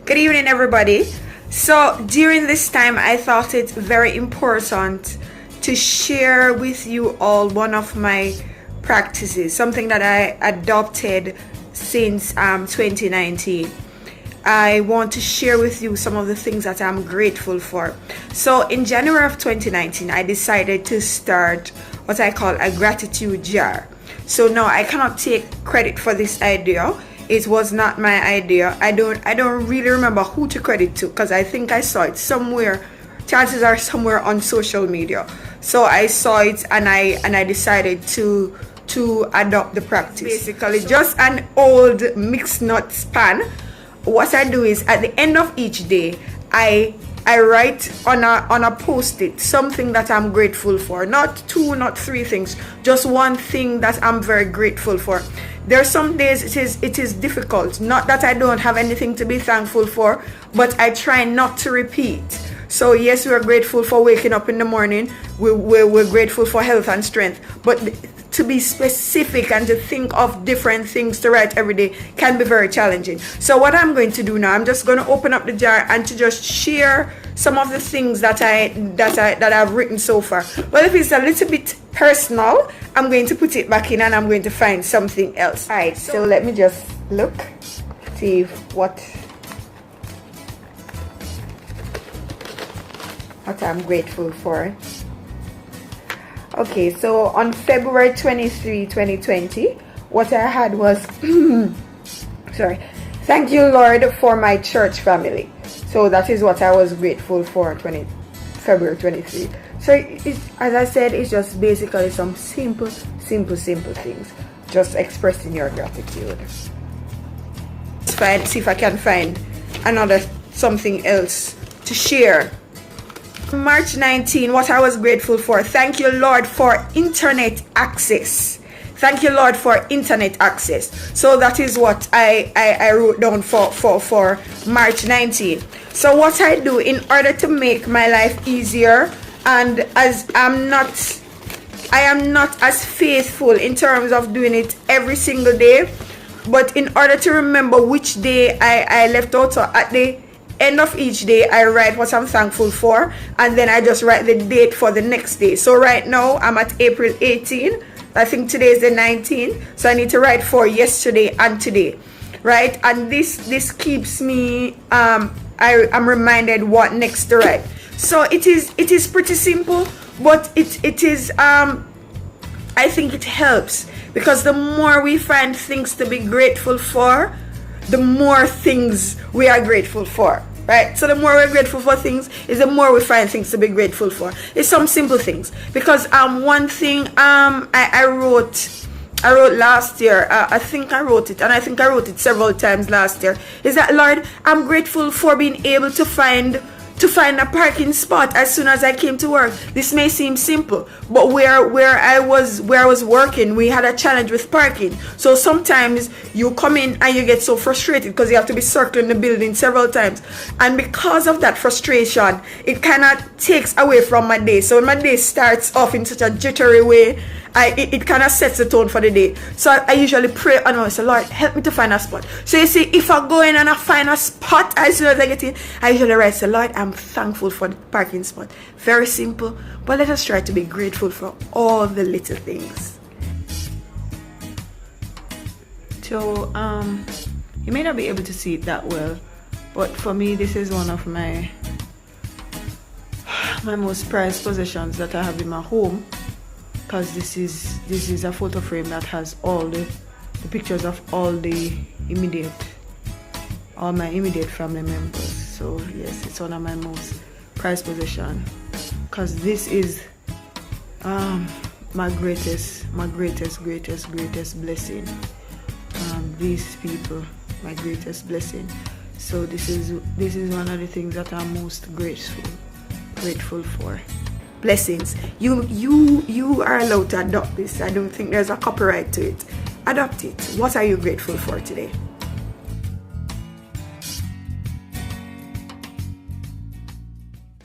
Good evening, everybody. So during this time, I thought it very important to share with you all one of my practices, something that I adopted since 2019. I want to share with you some of the things that I'm grateful for. So in January of 2019, I decided to start what I call a gratitude jar. So now I cannot take credit for this idea. It was not my idea. I don't really remember who to credit to, because I think I saw it somewhere. Chances are somewhere on social media. So I saw it and I decided to adopt the practice. Basically just an old mixed nuts pan. What I do is at the end of each day, I write on a post-it something that I'm grateful for. Not two, not three things, just one thing that I'm very grateful for. There are some days it is difficult. Not that I don't have anything to be thankful for, but I try not to repeat. So yes, we're grateful for waking up in the morning. We're grateful for health and strength. But to be specific and to think of different things to write every day can be very challenging. So what I'm going to do now, I'm just going to open up the jar and to just share some of the things that I've written so far. Well, if it's a little bit personal, I'm going to put it back in and I'm going to find something else. All right, so let me just look, see what I'm grateful for. Okay, so on February 23, 2020, what I had was sorry, thank you, Lord, for my church family. So that is what I was grateful for, February 23. So as I said, it's just basically some simple things, just expressing your gratitude. See if I can find another something else to share. March 19, what I was grateful for. Thank you, Lord, for internet access. Thank you, Lord, for internet access. So that is what I wrote down for March 19. So what I do in order to make my life easier, and as I am not as faithful in terms of doing it every single day, but in order to remember which day I left out, so at the end of each day I write what I'm thankful for, and then I just write the date for the next day. So right now I'm at April 18. I think today is the 19th, so I need to write for yesterday and today, right? And this keeps me I'm reminded what next to write. So it is pretty simple, but it is I think it helps, because the more we find things to be grateful for, the more things we are grateful for, right? So the more we're grateful for things is the more we find things to be grateful for. It's some simple things, because one thing I wrote last year, I think I wrote it, and I think I wrote it several times last year, is that, Lord, I'm grateful for being able to find a parking spot as soon as I came to work. This may seem simple, but where I was working, we had a challenge with parking. So sometimes you come in and you get so frustrated because you have to be circling the building several times, and because of that frustration, it kind of takes away from my day. So when my day starts off in such a jittery way, it kind of sets the tone for the day. So I usually pray and I say, Lord, help me to find a spot. So you see, if I go in and I find a spot as soon as I get in, I usually write, say, Lord, I'm thankful for the parking spot. Very simple, but let us try to be grateful for all the little things. So you may not be able to see it that well, but for me, this is one of my most prized possessions that I have in my home, because this is a photo frame that has all the pictures of all my immediate family members. So yes, it's one of my most prized possessions, because this is my greatest blessing. These people, my greatest blessing. So this is one of the things that I'm most grateful for. Blessings. You are allowed to adopt this. I don't think there's a copyright to it. Adopt it. What are you grateful for today?